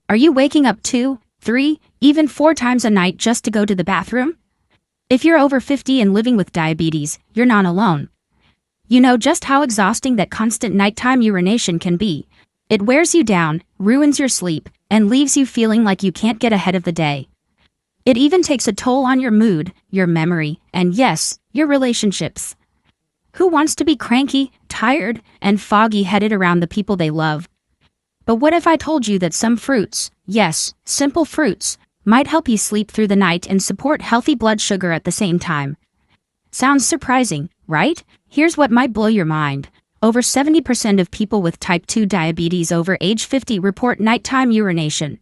Are you waking up 2, 3, even 4 times a night just to go to the bathroom? If you're over 50 and living with diabetes, you're not alone. You know just how exhausting that constant nighttime urination can be. It wears you down, ruins your sleep, and leaves you feeling like you can't get ahead of the day. It even takes a toll on your mood, your memory, and yes, your relationships. Who wants to be cranky, tired, and foggy-headed around the people they love? But what if I told you that some fruits, yes, simple fruits, might help you sleep through the night and support healthy blood sugar at the same time? Sounds surprising, right? Here's what might blow your mind. Over 70% of people with type 2 diabetes over age 50 report nighttime urination.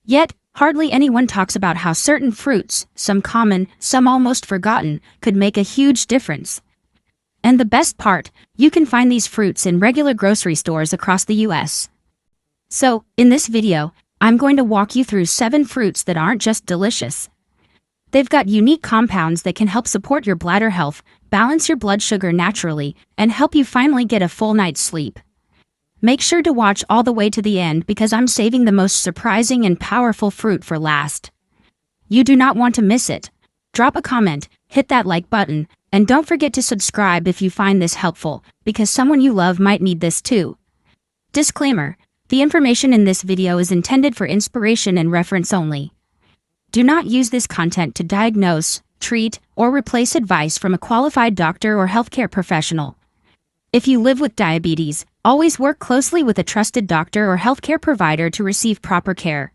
Yet, hardly anyone talks about how certain fruits, some common, some almost forgotten, could make a huge difference. And the best part, you can find these fruits in regular grocery stores across the US. So, in this video, I'm going to walk you through 7 fruits that aren't just delicious. They've got unique compounds that can help support your bladder health, balance your blood sugar naturally, and help you finally get a full night's sleep. Make sure to watch all the way to the end because I'm saving the most surprising and powerful fruit for last. You do not want to miss it. Drop a comment, hit that like button, and don't forget to subscribe if you find this helpful, because someone you love might need this too. Disclaimer: the information in this video is intended for inspiration and reference only. Do not use this content to diagnose, treat, or replace advice from a qualified doctor or healthcare professional. If you live with diabetes, always work closely with a trusted doctor or healthcare provider to receive proper care.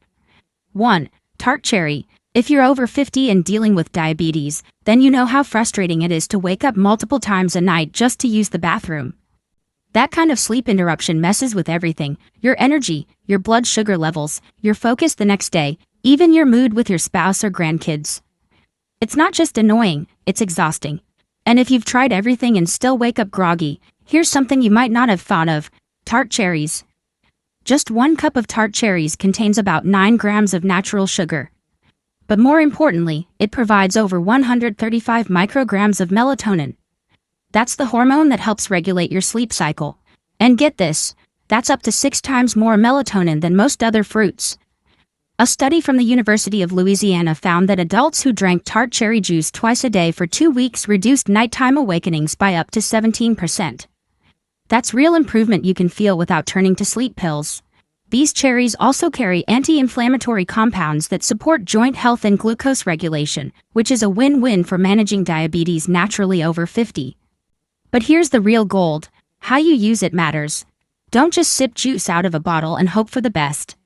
1. Tart cherry. If you're over 50 and dealing with diabetes, then you know how frustrating it is to wake up multiple times a night just to use the bathroom. That kind of sleep interruption messes with everything: your energy, your blood sugar levels, your focus the next day, even your mood with your spouse or grandkids. It's not just annoying, it's exhausting. And if you've tried everything and still wake up groggy, here's something you might not have thought of: tart cherries. Just 1 cup of tart cherries contains about 9 grams of natural sugar. But more importantly, it provides over 135 micrograms of melatonin. That's the hormone that helps regulate your sleep cycle. And get this, that's up to 6 times more melatonin than most other fruits. A study from the University of Louisiana found that adults who drank tart cherry juice twice a day for 2 weeks reduced nighttime awakenings by up to 17%. That's real improvement you can feel without turning to sleep pills. These cherries also carry anti-inflammatory compounds that support joint health and glucose regulation, which is a win-win for managing diabetes naturally over 50. But here's the real gold: how you use it matters. Don't just sip juice out of a bottle and hope for the best.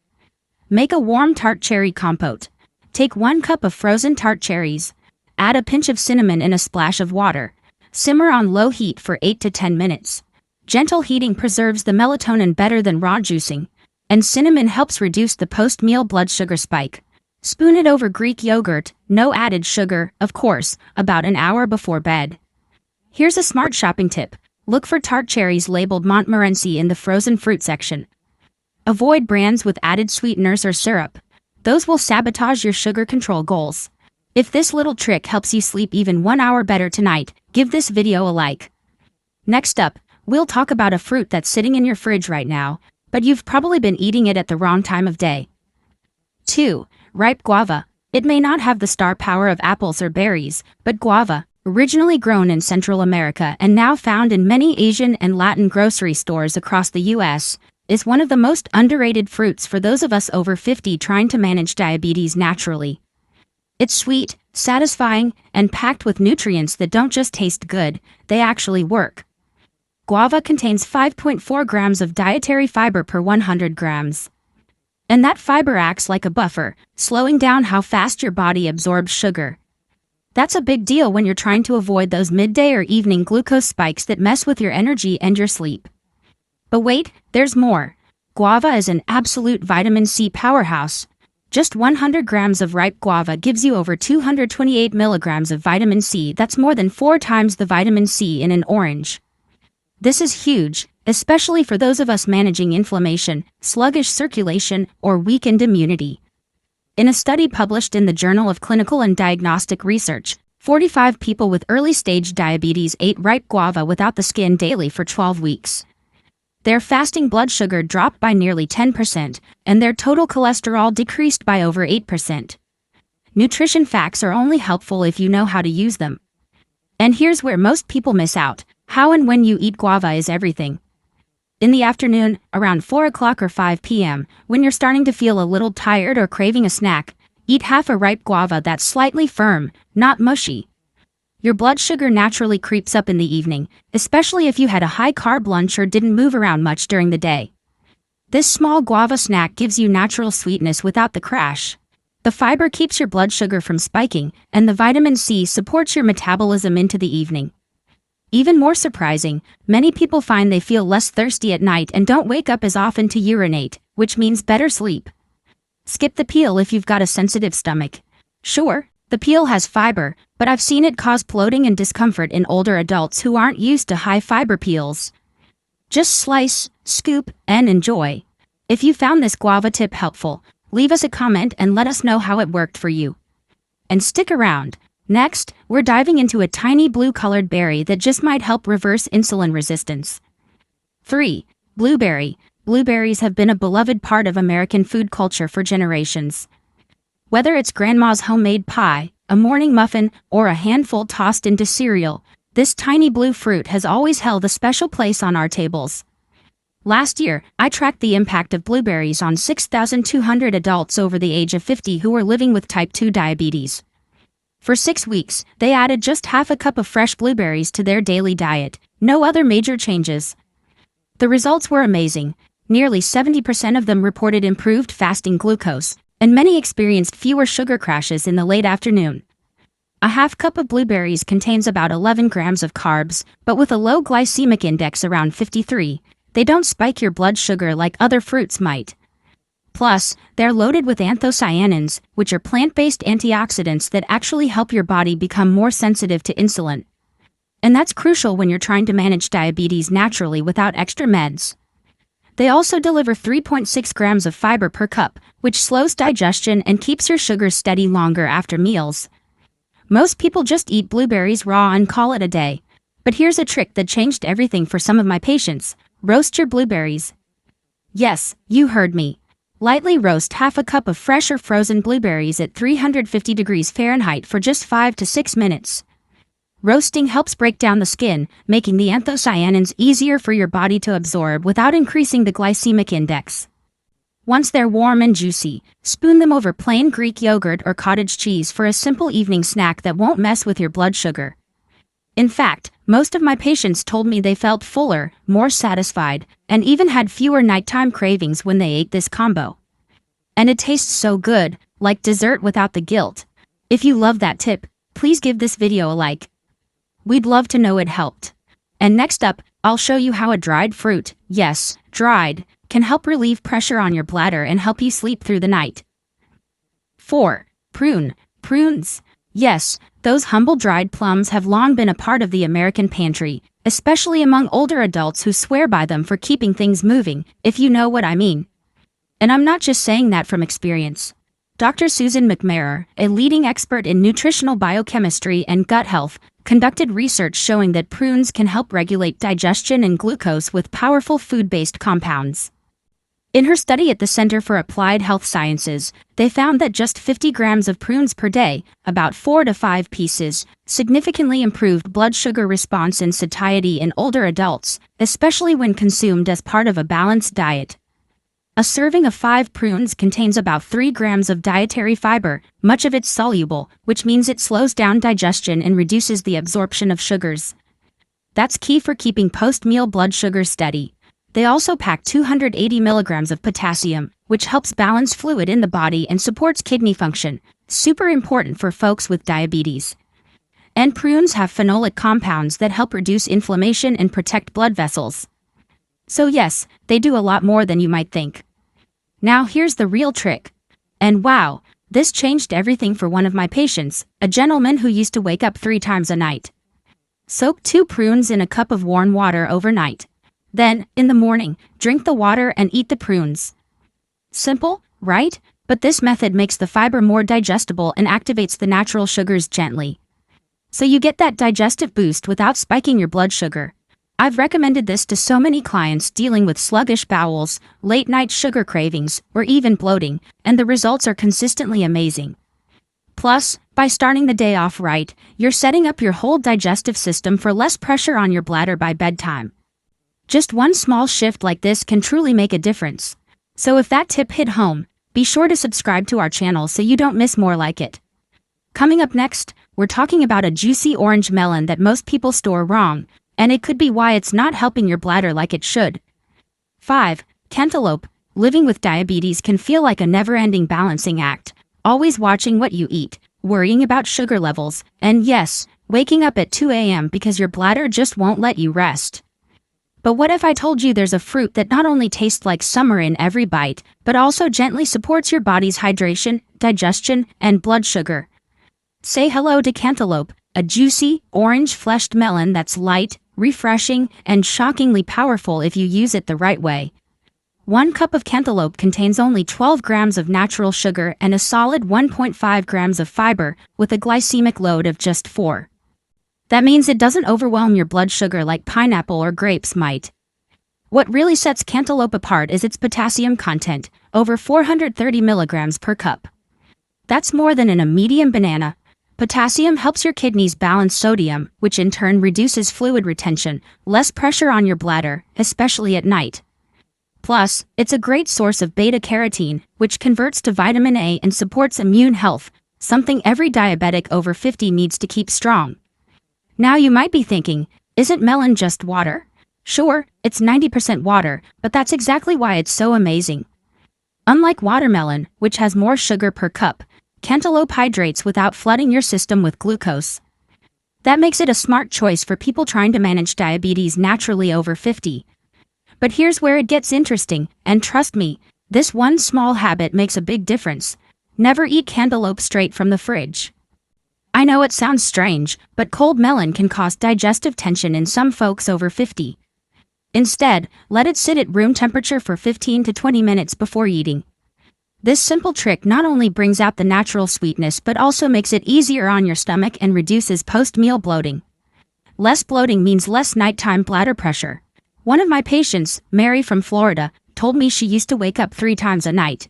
Make a warm tart cherry compote. Take 1 cup of frozen tart cherries. Add a pinch of cinnamon in a splash of water. Simmer on low heat for 8 to 10 minutes. Gentle heating preserves the melatonin better than raw juicing. And cinnamon helps reduce the post-meal blood sugar spike. Spoon it over Greek yogurt, no added sugar, of course, about an hour before bed. Here's a smart shopping tip: look for tart cherries labeled Montmorency in the frozen fruit section. Avoid brands with added sweeteners or syrup. Those will sabotage your sugar control goals. If this little trick helps you sleep even 1 hour better tonight, give this video a like. Next up, we'll talk about a fruit that's sitting in your fridge right now, but you've probably been eating it at the wrong time of day. 2. Ripe guava. It may not have the star power of apples or berries, but guava, originally grown in Central America and now found in many Asian and Latin grocery stores across the US, is one of the most underrated fruits for those of us over 50 trying to manage diabetes naturally. It's sweet, satisfying, and packed with nutrients that don't just taste good, they actually work. Guava contains 5.4 grams of dietary fiber per 100 grams. And that fiber acts like a buffer, slowing down how fast your body absorbs sugar. That's a big deal when you're trying to avoid those midday or evening glucose spikes that mess with your energy and your sleep. But wait, there's more. Guava is an absolute vitamin C powerhouse. Just 100 grams of ripe guava gives you over 228 milligrams of vitamin C. That's more than 4 times the vitamin C in an orange. This is huge, especially for those of us managing inflammation, sluggish circulation, or weakened immunity. In a study published in the Journal of Clinical and Diagnostic Research, 45 people with early-stage diabetes ate ripe guava without the skin daily for 12 weeks. Their fasting blood sugar dropped by nearly 10%, and their total cholesterol decreased by over 8%. Nutrition facts are only helpful if you know how to use them. And here's where most people miss out: how and when you eat guava is everything. In the afternoon, around 4 o'clock or 5 p.m., when you're starting to feel a little tired or craving a snack, eat half a ripe guava that's slightly firm, not mushy. Your blood sugar naturally creeps up in the evening, especially if you had a high-carb lunch or didn't move around much during the day. This small guava snack gives you natural sweetness without the crash. The fiber keeps your blood sugar from spiking, and the vitamin C supports your metabolism into the evening. Even more surprising, many people find they feel less thirsty at night and don't wake up as often to urinate, which means better sleep. Skip the peel if you've got a sensitive stomach. Sure, the peel has fiber, but I've seen it cause bloating and discomfort in older adults who aren't used to high-fiber peels. Just slice, scoop, and enjoy. If you found this guava tip helpful, leave us a comment and let us know how it worked for you. And stick around. Next, we're diving into a tiny blue-colored berry that just might help reverse insulin resistance. 3. Blueberry. Blueberries have been a beloved part of American food culture for generations. Whether it's grandma's homemade pie, a morning muffin, or a handful tossed into cereal, this tiny blue fruit has always held a special place on our tables. Last year, I tracked the impact of blueberries on 6,200 adults over the age of 50 who were living with type 2 diabetes. For 6 weeks, they added just half a cup of fresh blueberries to their daily diet, no other major changes. The results were amazing. Nearly 70% of them reported improved fasting glucose, and many experienced fewer sugar crashes in the late afternoon. A half cup of blueberries contains about 11 grams of carbs, but with a low glycemic index around 53, they don't spike your blood sugar like other fruits might. Plus, they're loaded with anthocyanins, which are plant-based antioxidants that actually help your body become more sensitive to insulin. And that's crucial when you're trying to manage diabetes naturally without extra meds. They also deliver 3.6 grams of fiber per cup, which slows digestion and keeps your sugars steady longer after meals. Most people just eat blueberries raw and call it a day. But here's a trick that changed everything for some of my patients. Roast your blueberries. Yes, you heard me. Lightly roast half a cup of fresh or frozen blueberries at 350 degrees Fahrenheit for just 5 to 6 minutes. Roasting helps break down the skin, making the anthocyanins easier for your body to absorb without increasing the glycemic index. Once they're warm and juicy, spoon them over plain Greek yogurt or cottage cheese for a simple evening snack that won't mess with your blood sugar. In fact, most of my patients told me they felt fuller, more satisfied, and even had fewer nighttime cravings when they ate this combo. And it tastes so good, like dessert without the guilt. If you love that tip, please give this video a like. We'd love to know it helped. And next up, I'll show you how a dried fruit, yes, dried, can help relieve pressure on your bladder and help you sleep through the night. 4. Prunes. Yes, those humble dried plums have long been a part of the American pantry, especially among older adults who swear by them for keeping things moving, if you know what I mean. And I'm not just saying that from experience. Dr. Susan McMarer, a leading expert in nutritional biochemistry and gut health, conducted research showing that prunes can help regulate digestion and glucose with powerful food-based compounds. In her study at the Center for Applied Health Sciences, they found that just 50 grams of prunes per day, about 4 to 5 pieces, significantly improved blood sugar response and satiety in older adults, especially when consumed as part of a balanced diet. A serving of 5 prunes contains about 3 grams of dietary fiber, much of it soluble, which means it slows down digestion and reduces the absorption of sugars. That's key for keeping post-meal blood sugar steady. They also pack 280 milligrams of potassium, which helps balance fluid in the body and supports kidney function, super important for folks with diabetes. And prunes have phenolic compounds that help reduce inflammation and protect blood vessels. So yes, they do a lot more than you might think. Now here's the real trick. And wow, this changed everything for one of my patients, a gentleman who used to wake up 3 times a night. Soak 2 prunes in a cup of warm water overnight. Then, in the morning, drink the water and eat the prunes. Simple, right? But this method makes the fiber more digestible and activates the natural sugars gently. So you get that digestive boost without spiking your blood sugar. I've recommended this to so many clients dealing with sluggish bowels, late-night sugar cravings, or even bloating, and the results are consistently amazing. Plus, by starting the day off right, you're setting up your whole digestive system for less pressure on your bladder by bedtime. Just one small shift like this can truly make a difference. So if that tip hit home, be sure to subscribe to our channel so you don't miss more like it. Coming up next, we're talking about a juicy orange melon that most people store wrong, and it could be why it's not helping your bladder like it should. 5. Cantaloupe. Living with diabetes can feel like a never-ending balancing act, always watching what you eat, worrying about sugar levels, and yes, waking up at 2 a.m. because your bladder just won't let you rest. But what if I told you there's a fruit that not only tastes like summer in every bite, but also gently supports your body's hydration, digestion, and blood sugar? Say hello to cantaloupe, a juicy, orange-fleshed melon that's light, refreshing, and shockingly powerful if you use it the right way. 1 cup of cantaloupe contains only 12 grams of natural sugar and a solid 1.5 grams of fiber, with a glycemic load of just 4. That means it doesn't overwhelm your blood sugar like pineapple or grapes might. What really sets cantaloupe apart is its potassium content, over 430 milligrams per cup. That's more than in a medium banana. Potassium helps your kidneys balance sodium, which in turn reduces fluid retention, less pressure on your bladder, especially at night. Plus, it's a great source of beta-carotene, which converts to vitamin A and supports immune health, something every diabetic over 50 needs to keep strong. Now you might be thinking, isn't melon just water? Sure, it's 90% water, but that's exactly why it's so amazing. Unlike watermelon, which has more sugar per cup, cantaloupe hydrates without flooding your system with glucose. That makes it a smart choice for people trying to manage diabetes naturally over 50. But here's where it gets interesting, and trust me, this one small habit makes a big difference. Never eat cantaloupe straight from the fridge. I know it sounds strange, but cold melon can cause digestive tension in some folks over 50. Instead, let it sit at room temperature for 15 to 20 minutes before eating. This simple trick not only brings out the natural sweetness but also makes it easier on your stomach and reduces post-meal bloating. Less bloating means less nighttime bladder pressure. One of my patients, Mary from Florida, told me she used to wake up 3 times a night.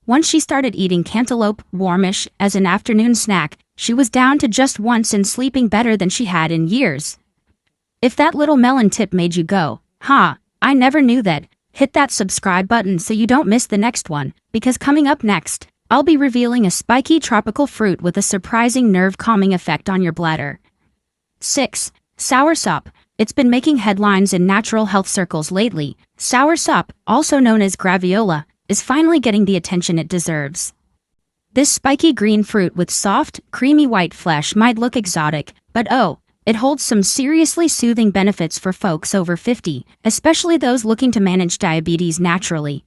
Once she started eating cantaloupe, warmish, as an afternoon snack, she was down to just once and sleeping better than she had in years. If that little melon tip made you go, "Huh, I never knew that," hit that subscribe button so you don't miss the next one, because coming up next, I'll be revealing a spiky tropical fruit with a surprising nerve-calming effect on your bladder. 6. Soursop. It's been making headlines in natural health circles lately. Soursop, also known as graviola, is finally getting the attention it deserves. This spiky green fruit with soft, creamy white flesh might look exotic, but oh, it holds some seriously soothing benefits for folks over 50, especially those looking to manage diabetes naturally.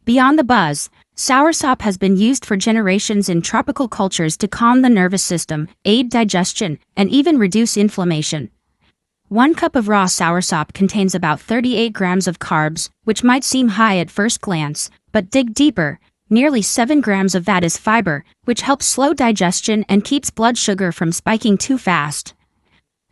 Beyond the buzz, soursop has been used for generations in tropical cultures to calm the nervous system, aid digestion, and even reduce inflammation. 1 cup of raw soursop contains about 38 grams of carbs, which might seem high at first glance, but dig deeper. Nearly 7 grams of that is fiber, which helps slow digestion and keeps blood sugar from spiking too fast.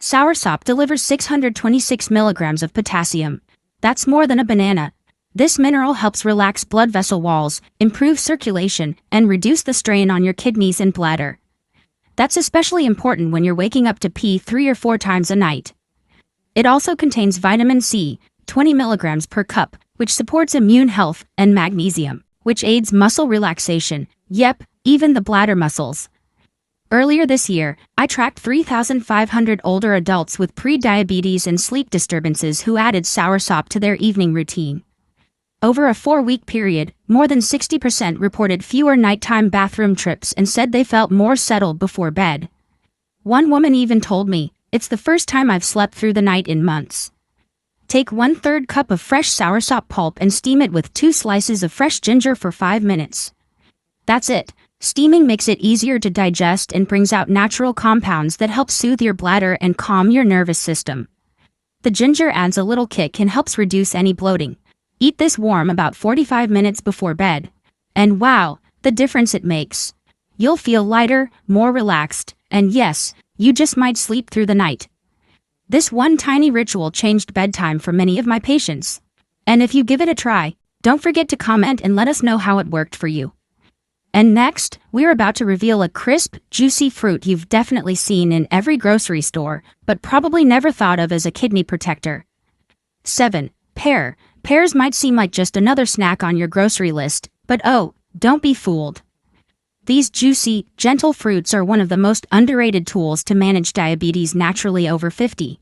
Soursop delivers 626 milligrams of potassium. That's more than a banana. This mineral helps relax blood vessel walls, improve circulation, and reduce the strain on your kidneys and bladder. That's especially important when you're waking up to pee 3 or 4 times a night. It also contains vitamin C, 20 milligrams per cup, which supports immune health, and magnesium, which aids muscle relaxation. Yep, even the bladder muscles. Earlier this year, I tracked 3,500 older adults with pre-diabetes and sleep disturbances who added soursop to their evening routine. Over a 4-week period, more than 60% reported fewer nighttime bathroom trips and said they felt more settled before bed. One woman even told me, "It's the first time I've slept through the night in months." Take 1/3 cup of fresh soursop pulp and steam it with 2 slices of fresh ginger for 5 minutes. That's it. Steaming makes it easier to digest and brings out natural compounds that help soothe your bladder and calm your nervous system. The ginger adds a little kick and helps reduce any bloating. Eat this warm about 45 minutes before bed. And wow, the difference it makes. You'll feel lighter, more relaxed, and yes, you just might sleep through the night. This one tiny ritual changed bedtime for many of my patients. And if you give it a try, don't forget to comment and let us know how it worked for you. And next, we're about to reveal a crisp, juicy fruit you've definitely seen in every grocery store, but probably never thought of as a kidney protector. 7. Pear. Pears might seem like just another snack on your grocery list, but oh, don't be fooled. These juicy, gentle fruits are one of the most underrated tools to manage diabetes naturally over 50.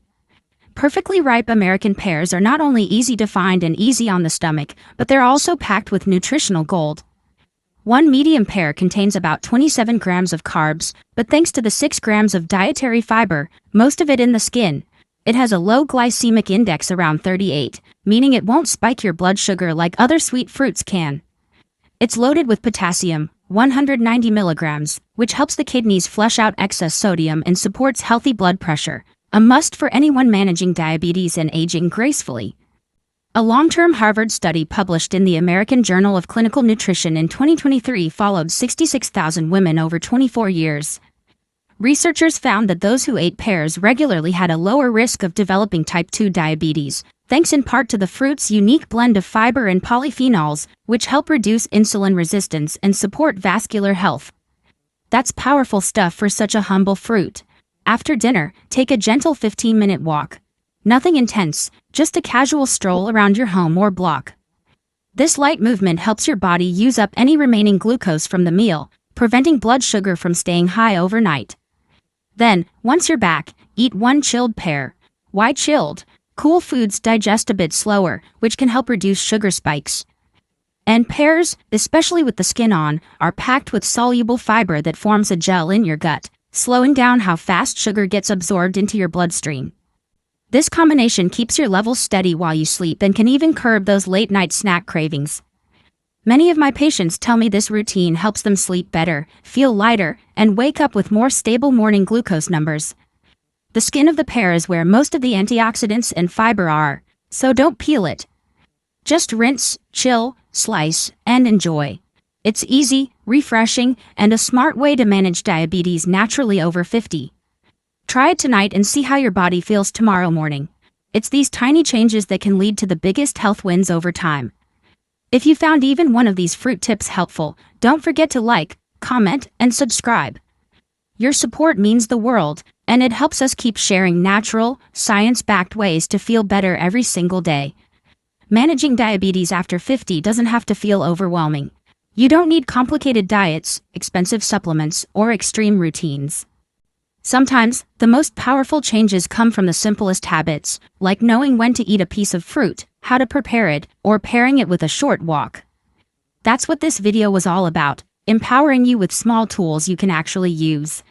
Perfectly ripe American pears are not only easy to find and easy on the stomach, but they're also packed with nutritional gold. One medium pear contains about 27 grams of carbs, but thanks to the 6 grams of dietary fiber, most of it in the skin, it has a low glycemic index around 38, meaning it won't spike your blood sugar like other sweet fruits can. It's loaded with potassium, 190 milligrams, which helps the kidneys flush out excess sodium and supports healthy blood pressure, a must for anyone managing diabetes and aging gracefully. A long-term Harvard study published in the American Journal of Clinical Nutrition in 2023 followed 66,000 women over 24 years. Researchers found that those who ate pears regularly had a lower risk of developing type 2 diabetes, thanks in part to the fruit's unique blend of fiber and polyphenols, which help reduce insulin resistance and support vascular health. That's powerful stuff for such a humble fruit. After dinner, take a gentle 15-minute walk. Nothing intense, just a casual stroll around your home or block. This light movement helps your body use up any remaining glucose from the meal, preventing blood sugar from staying high overnight. Then, once you're back, eat one chilled pear. Why chilled? Cool foods digest a bit slower, which can help reduce sugar spikes. And pears, especially with the skin on, are packed with soluble fiber that forms a gel in your gut, slowing down how fast sugar gets absorbed into your bloodstream. This combination keeps your levels steady while you sleep and can even curb those late-night snack cravings. Many of my patients tell me this routine helps them sleep better, feel lighter, and wake up with more stable morning glucose numbers. The skin of the pear is where most of the antioxidants and fiber are, so don't peel it. Just rinse, chill, slice, and enjoy. It's easy, refreshing, and a smart way to manage diabetes naturally over 50. Try it tonight and see how your body feels tomorrow morning. It's these tiny changes that can lead to the biggest health wins over time. If you found even one of these fruit tips helpful, don't forget to like, comment, and subscribe. Your support means the world, and it helps us keep sharing natural, science-backed ways to feel better every single day. Managing diabetes after 50 doesn't have to feel overwhelming. You don't need complicated diets, expensive supplements, or extreme routines. Sometimes, the most powerful changes come from the simplest habits, like knowing when to eat a piece of fruit, how to prepare it, or pairing it with a short walk. That's what this video was all about, empowering you with small tools you can actually use.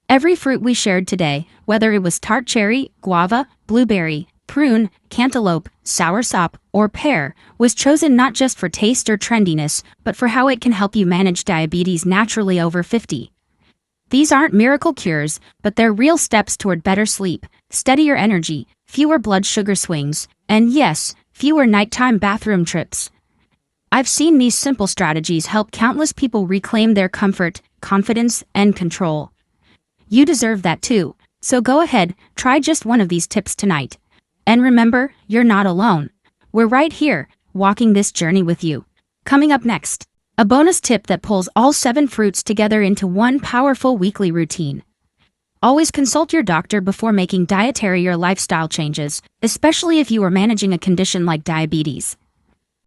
Every fruit we shared today, whether it was tart cherry, guava, blueberry, prune, cantaloupe, soursop, or pear, was chosen not just for taste or trendiness, but for how it can help you manage diabetes naturally over 50. These aren't miracle cures, but they're real steps toward better sleep, steadier energy, fewer blood sugar swings, and yes, fewer nighttime bathroom trips. I've seen these simple strategies help countless people reclaim their comfort, confidence, and control. You deserve that too, so go ahead, try just one of these tips tonight. And remember, you're not alone. We're right here, walking this journey with you. Coming up next, a bonus tip that pulls all 7 fruits together into one powerful weekly routine. Always consult your doctor before making dietary or lifestyle changes, especially if you are managing a condition like diabetes.